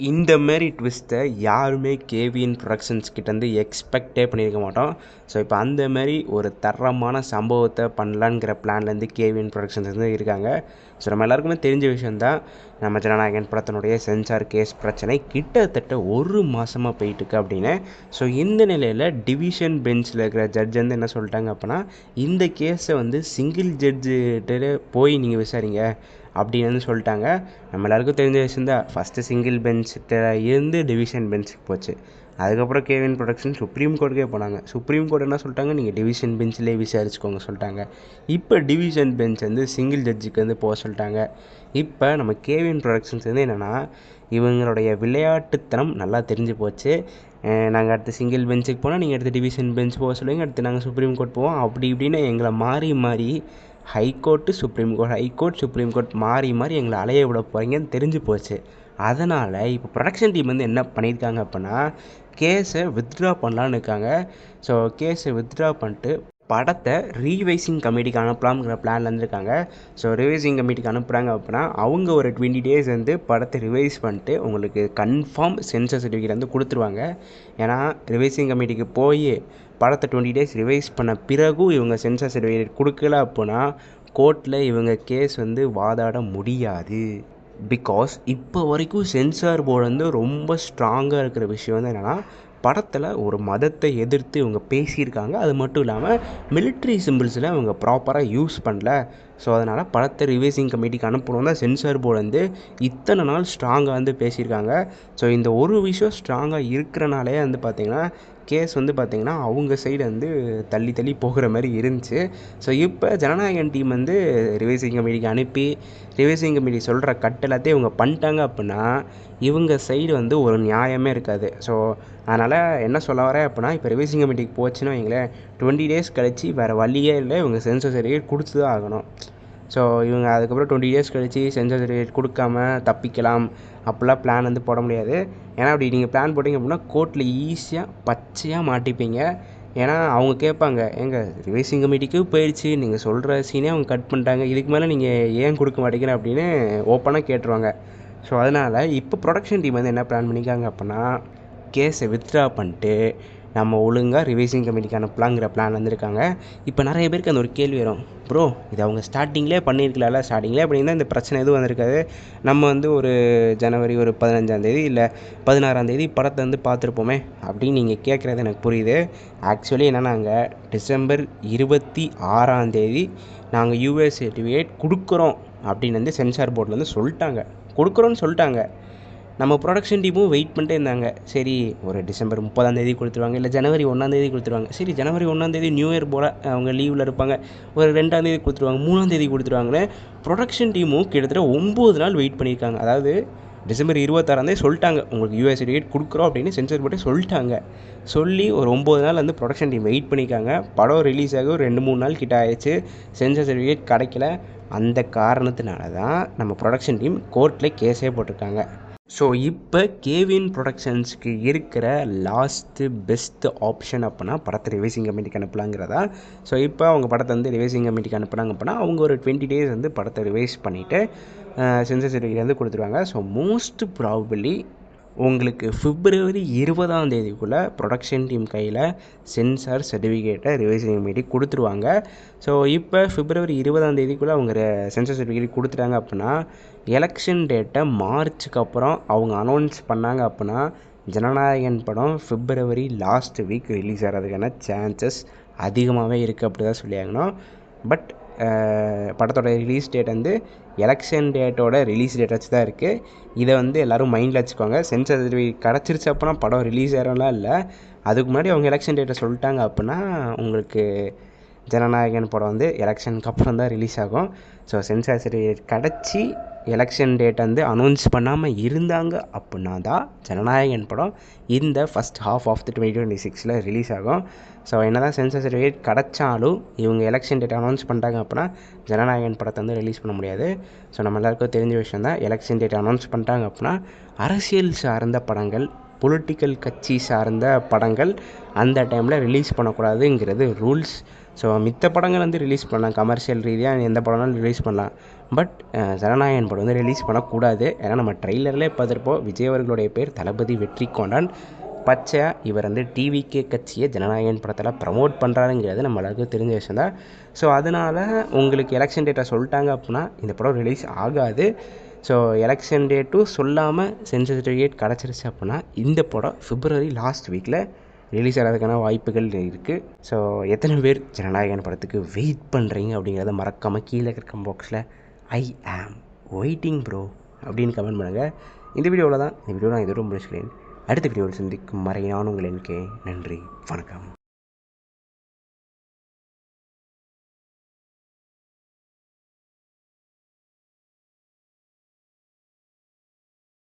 இந்த மாரி ட்விஸ்ட்டை யாருமே கேவிஎன் ப்ரொடக்ஷன்ஸ் கிட்டேருந்து எக்ஸ்பெக்டே பண்ணியிருக்க மாட்டோம். ஸோ இப்போ அந்த மாரி ஒரு தரமான சம்பவத்தை பண்ணலாங்கிற பிளான்லேருந்து கேவிஎன் ப்ரொடக்ஷன்ஸ் வந்து இருக்காங்க. ஸோ நம்ம எல்லாருக்குமே தெரிஞ்ச விஷயந்தான், நம்ம ஜனநாயகன் படத்தினுடைய சென்சார் கேஸ் பிரச்சனை கிட்டத்தட்ட ஒரு மாதமாக போயிட்டுருக்கு அப்படின்னு. ஸோ இந்த நிலையில் டிவிஷன் பெஞ்சில் இருக்கிற ஜட்ஜ் வந்து என்ன சொல்லிட்டாங்க அப்படின்னா, இந்த கேஸை வந்து சிங்கிள் ஜட்ஜுகிட்ட போய் நீங்கள் விசாரிங்க அப்படின்னு வந்து சொல்லிட்டாங்க. நம்ம எல்லாருக்கும் தெரிஞ்ச விஷயம் தான், ஃபஸ்ட்டு சிங்கிள் பெஞ்சிட்ட இருந்து டிவிஷன் பெஞ்சுக்கு போச்சு. அதுக்கப்புறம் கேவிஎன் ப்ரொடக்ஷன் சுப்ரீம் கோர்ட்டுக்கே போனாங்க. சுப்ரீம் கோர்ட் என்ன சொல்லிட்டாங்க, நீங்கள் டிவிஷன் பெஞ்சிலே விசாரிச்சுக்கோங்க சொல்லிட்டாங்க. இப்போ டிவிஷன் பெஞ்ச் வந்து சிங்கிள் ஜட்ஜுக்கு வந்து போக சொல்லிட்டாங்க. இப்போ நம்ம கேவிஎன் ப்ரொடக்ஷன்ஸ் வந்து என்னென்னா, இவங்களுடைய விளையாட்டுத்தனம் நல்லா தெரிஞ்சு போச்சு. நாங்கள் அடுத்து சிங்கிள் பெஞ்சுக்கு போனால் நீங்கள் அடுத்து டிவிஷன் பெஞ்ச் போக சொல்லுவீங்க, அடுத்து நாங்கள் சுப்ரீம் கோர்ட் போவோம், அப்படி இப்படின்னு எங்களை மாறி மாறி high court supreme court, high court supreme court மாறி மாறி எங்களை அலைய விட போகிறீங்கன்னு தெரிஞ்சு போச்சு. அதனால் இப்போ ப்ரொடக்ஷன் டீம் வந்து என்ன பண்ணியிருக்காங்க அப்படின்னா, கேஸை வித்ட்ரா பண்ணலான்னு இருக்காங்க. ஸோ கேஸை வித்ட்ரா பண்ணிட்டு படத்தை ரீவைசிங் கமிட்டிக்கு அனுப்பலாம்ங்கிற பிளான்ல இருந்திருக்காங்க. ஸோ ரிவைசிங் கமிட்டிக்கு அனுப்புகிறாங்க அப்படின்னா அவங்க ஒரு 20 டேஸ் வந்து படத்தை ரிவைஸ் பண்ணிட்டு உங்களுக்கு கன்ஃபார்ம் சென்சார் சர்டிஃபிகேட் வந்து கொடுத்துருவாங்க. ஏன்னா ரிவைசிங் கமிட்டிக்கு போய் படத்தை 20 டேஸ் ரிவைஸ் பண்ண பிறகும் இவங்க சென்சார் சர்டிஃபிகேட் கொடுக்கல அப்படின்னா கோர்ட்டில் இவங்க கேஸ் வந்து வாதாட முடியாது. பிகாஸ் இப்போ வரைக்கும் சென்சார் போர்டு வந்து ரொம்ப ஸ்ட்ராங்காக இருக்கிற விஷயம் வந்து என்னென்னா, படத்தில் ஒரு மதத்தை எதிர்த்து இவங்க பேசியிருக்காங்க. அது மட்டும் இல்லாமல் மிலிட்ரி சிம்பிள்ஸில் இவங்க ப்ராப்பராக யூஸ் பண்ணல. ஸோ அதனால் படத்தை ரிவைசிங் கமிட்டிக்கு அனுப்பணும் தான் சென்சார் போர்டு வந்து இத்தனை நாள் ஸ்ட்ராங்காக வந்து பேசியிருக்காங்க. ஸோ இந்த ஒரு விஷயம் ஸ்ட்ராங்காக இருக்கிறனாலே வந்து பார்த்திங்கன்னா கேஸ் வந்து பார்த்திங்கன்னா அவங்க சைடு வந்து தள்ளி தள்ளி போகிற மாதிரி இருந்துச்சு. ஸோ இப்போ ஜனநாயகன் டீம் வந்து ரிவைசிங் கமிட்டிக்கு அனுப்பி ரிவைசிங் கமிட்டி சொல்கிற கட் எல்லாத்தையும் இவங்க பண்ணிட்டாங்க அப்படின்னா இவங்க சைடு வந்து ஒரு நியாயமே இருக்காது. ஸோ அதனால் என்ன சொல்ல வரேன் அப்படின்னா, இப்போ ரிவைசிங் கமிட்டிக்கு போச்சுன்னு வைங்களேன், 20 டேஸ் கழிச்சு வேறு வழியே இல்லை, இவங்க சென்சார் சர்டிஃபிகேட் கொடுத்து தான் ஆகணும். ஸோ இவங்க அதுக்கப்புறம் 20 டேஸ் கழிச்சு சென்சார் சர்டிஃபிகேட் கொடுக்காம தப்பிக்கலாம் அப்படிலாம் பிளான் வந்து போட முடியாது. ஏன்னா அப்படி நீங்கள் பிளான் போட்டிங்க அப்படின்னா கோர்ட்டில் ஈஸியாக பச்சையாக மாட்டிப்பீங்க. ஏன்னா அவங்க கேட்பாங்க, எங்கள் ரிவைசிங் கமிட்டிக்கு போயிடுச்சு, நீங்கள் சொல்கிற சீனே அவங்க கட் பண்ணிட்டாங்க, இதுக்கு மேலே நீங்கள் ஏன் கொடுக்க மாட்டேங்கிற அப்படின்னு ஓப்பனாக கேட்டுருவாங்க. ஸோ அதனால் இப்போ ப்ரொடக்ஷன் டீம் வந்து என்ன பிளான் பண்ணிக்காங்க அப்படின்னா, கேஸை வித்ட்ரா பண்ணிட்டு நம்ம ஒழுங்காக ரிவைசிங் கமிட்டிக்கு அனுப்பலாங்கிற பிளான் வந்திருக்காங்க. இப்போ நிறைய பேருக்கு அந்த ஒரு கேள்வி வரும், ப்ரோ இது அவங்க ஸ்டார்டிங்லேயே பண்ணியிருக்கலாம்ல, ஸ்டார்டிங்லேயே பண்ணியிருந்தால் இந்த பிரச்சனை எதுவும் வந்திருக்காது, நம்ம வந்து ஒரு ஜனவரி ஒரு 15ஆந்தேதி இல்லை 16ஆந்தேதி படத்தை வந்து பார்த்துருப்போமே அப்படின்னு நீங்கள் கேட்குறது எனக்கு புரியுது. ஆக்சுவலி என்னென்னாங்க, டிசம்பர் 26ஆந்தேதி நாங்கள் யூஎஸ் சர்டிஃபிகேட் கொடுக்குறோம் அப்படின்னு வந்து சென்சார் போர்டில் வந்து சொல்லிட்டாங்க, கொடுக்குறோன்னு சொல்லிட்டாங்க. நம்ம ப்ரொடக்ஷன் டீமும் வெயிட் பண்ணிட்டே இருந்தாங்க. சரி ஒரு டிசம்பர் 30ஆந்தேதி கொடுத்துருவாங்க, இல்லை ஜனவரி 1ஆந்தேதி கொடுத்துருவாங்க. சரி ஜனவரி 1ஆந்தேதி நியூ இயர் போல் அவங்க லீவில் இருப்பாங்க, ஒரு 2ஆந்தேதி கொடுத்துருவாங்க, 3ஆந்தேதி கொடுத்துருவாங்கன்னு ப்ரொடக்ஷன் டீமும் கிட்டத்தட்ட 9 நாள் வெயிட் பண்ணியிருக்காங்க. அதாவது டிசம்பர் 26ஆந்தேதி சொல்லிட்டாங்க உங்களுக்கு யூஎஸ் சர்டிஃபிகேட் கொடுக்குறோம் அப்படின்னு சென்சார் போட்டு சொல்லிட்டாங்க. சொல்லி ஒரு 9 நாள் வந்து ப்ரொடக்ஷன் டீம் வெயிட் பண்ணியிருக்காங்க. படம் ரிலீஸ் ஆக ஒரு 2-3 நாள் கிட்ட ஆயிடுச்சு, சென்சார் சர்டிஃபிகேட் கிடைக்கல. அந்த காரணத்தினால தான் நம்ம ப்ரொடக்ஷன் டீம் கோர்ட்டில் கேஸே போட்டிருக்காங்க. ஸோ இப்போ கேவிஎன் ப்ரொடக்ஷன்ஸுக்கு இருக்கிற லாஸ்ட்டு பெஸ்ட்டு ஆப்ஷன் அப்படின்னா படத்தை ரிவைசிங் கமிட்டிக்கு அனுப்பலாங்கிறதா. ஸோ இப்போ அவங்க படத்தை வந்து ரிவைசிங் கமிட்டிக்கு அனுப்புனாங்க அப்படின்னா அவங்க ஒரு 20 டேஸ் வந்து படத்தை ரிவைஸ் பண்ணிவிட்டு சென்சார் சர்டிஃபிகேட் வந்து கொடுத்துருவாங்க. ஸோ மோஸ்ட் ப்ராபபிளி உங்களுக்கு பிப்ரவரி 20ஆந்தேதிக்குள்ளே ப்ரொடக்ஷன் டீம் கையில் சென்சார் சர்டிஃபிகேட்டை ரிவைசிங் கமிட்டி கொடுத்துருவாங்க. ஸோ இப்போ பிப்ரவரி 20ஆந்தேதிக்குள்ளே அவங்க சென்சார் சர்டிஃபிகேட் கொடுத்துட்டாங்க அப்படின்னா எலெக்ஷன் டேட்டை மார்ச்சுக்கு அப்புறம் அவங்க அனௌன்ஸ் பண்ணாங்க அப்படின்னா ஜனநாயகன் படம் பிப்ரவரி லாஸ்ட் வீக் ரிலீஸ் ஆகிறதுக்கான சான்சஸ் அதிகமாகவே இருக்குது அப்படி தான் சொல்லியாகணும். பட் படத்தோட ரிலீஸ் டேட் வந்து எலெக்ஷன் டேட்டோட ரிலீஸ் டேட் வச்சு தான் இருக்குது. இதை வந்து எல்லோரும் மைண்டில் வச்சுக்கோங்க. சென்சார் சர்டிஃபிகேட் கிடச்சிருச்சு அப்படின்னா படம் ரிலீஸ் ஆகிறோம்லாம் இல்லை, அதுக்கு முன்னாடி அவங்க எலெக்ஷன் டேட்டை சொல்லிட்டாங்க அப்படின்னா உங்களுக்கு ஜனநாயகன் படம் வந்து எலெக்ஷனுக்கு அப்புறம் தான் ரிலீஸ் ஆகும். ஸோ சென்சார் சர்டிஃபிகேட் கிடச்சி எலெக்ஷன் டேட் வந்து அனௌன்ஸ் பண்ணாமல் இருந்தாங்க அப்படின்னா தான் ஜனநாயகன் படம் இந்த ஃபஸ்ட் ஹாஃப் ஆஃப் 2026 ரிலீஸ் ஆகும். ஸோ என்ன தான் சென்சார் சர்டிஃபிகேட் கிடச்சாலும் இவங்க எலெக்ஷன் டேட் அனௌன்ஸ் பண்ணிட்டாங்க அப்படின்னா ஜனநாயகன் படத்தை வந்து ரிலீஸ் பண்ண முடியாது. ஸோ நம்ம எல்லாருக்கும் தெரிஞ்ச விஷயம் தான், எலெக்ஷன் டேட் அனௌன்ஸ் பண்ணிட்டாங்க அப்படின்னா அரசியல் சார்ந்த படங்கள் பொலிட்டிக்கல் கட்சி சார்ந்த படங்கள் அந்த டைமில் ரிலீஸ் பண்ணக்கூடாதுங்கிறது ரூல்ஸ். ஸோ மித்த படங்கள் வந்து ரிலீஸ் பண்ணலாம், கமர்ஷியல் ரீதியாக எந்த படம்னாலும் ரிலீஸ் பண்ணலாம். பட் ஜனநாயகன் படம் வந்து ரிலீஸ் பண்ணக்கூடாது. ஏன்னா நம்ம ட்ரெய்லர்லேயே பார்த்துருப்போம், விஜய் அவர்களுடைய பேர் தளபதி வெற்றிக்கொண்டான். பச்சையாக இவர் வந்து டிவிகே கட்சியை ஜனநாயகன் படத்தில் ப்ரமோட் பண்ணுறாருங்கிறது நம்ம எல்லாருக்கும் தெரிஞ்ச விஷயம் தான். ஸோ அதனால் உங்களுக்கு எலெக்ஷன் டேட்டை சொல்லிட்டாங்க அப்படின்னா இந்த படம் ரிலீஸ் ஆகாது. ஸோ எலெக்ஷன் டேட்டும் சொல்லாமல் சென்சார் சர்டிஃபிகேட் கிடச்சிருச்சு அப்படின்னா இந்த படம் பிப்ரவரி லாஸ்ட் வீக்கில் ரிலீஸ் ஆகிறதுக்கான வாய்ப்புகள் இருக்குது. ஸோ எத்தனை பேர் ஜனநாயகன் படத்துக்கு வெயிட் பண்ணுறீங்க அப்படிங்கிறத மறக்காமல் கீழே இருக்க பாக்ஸில் ஐ ஆம் வெயிட்டிங் ப்ரோ அப்படின்னு கமெண்ட் பண்ணுங்கள். இந்த வீடியோவில் தான் இந்த வீடியோ நான் இதோட முடிச்சுக்கிறேன். அடுத்த வீடியோவில் சந்திக்கும் வரை நான் உங்கள் NK. நன்றி, வணக்கம்.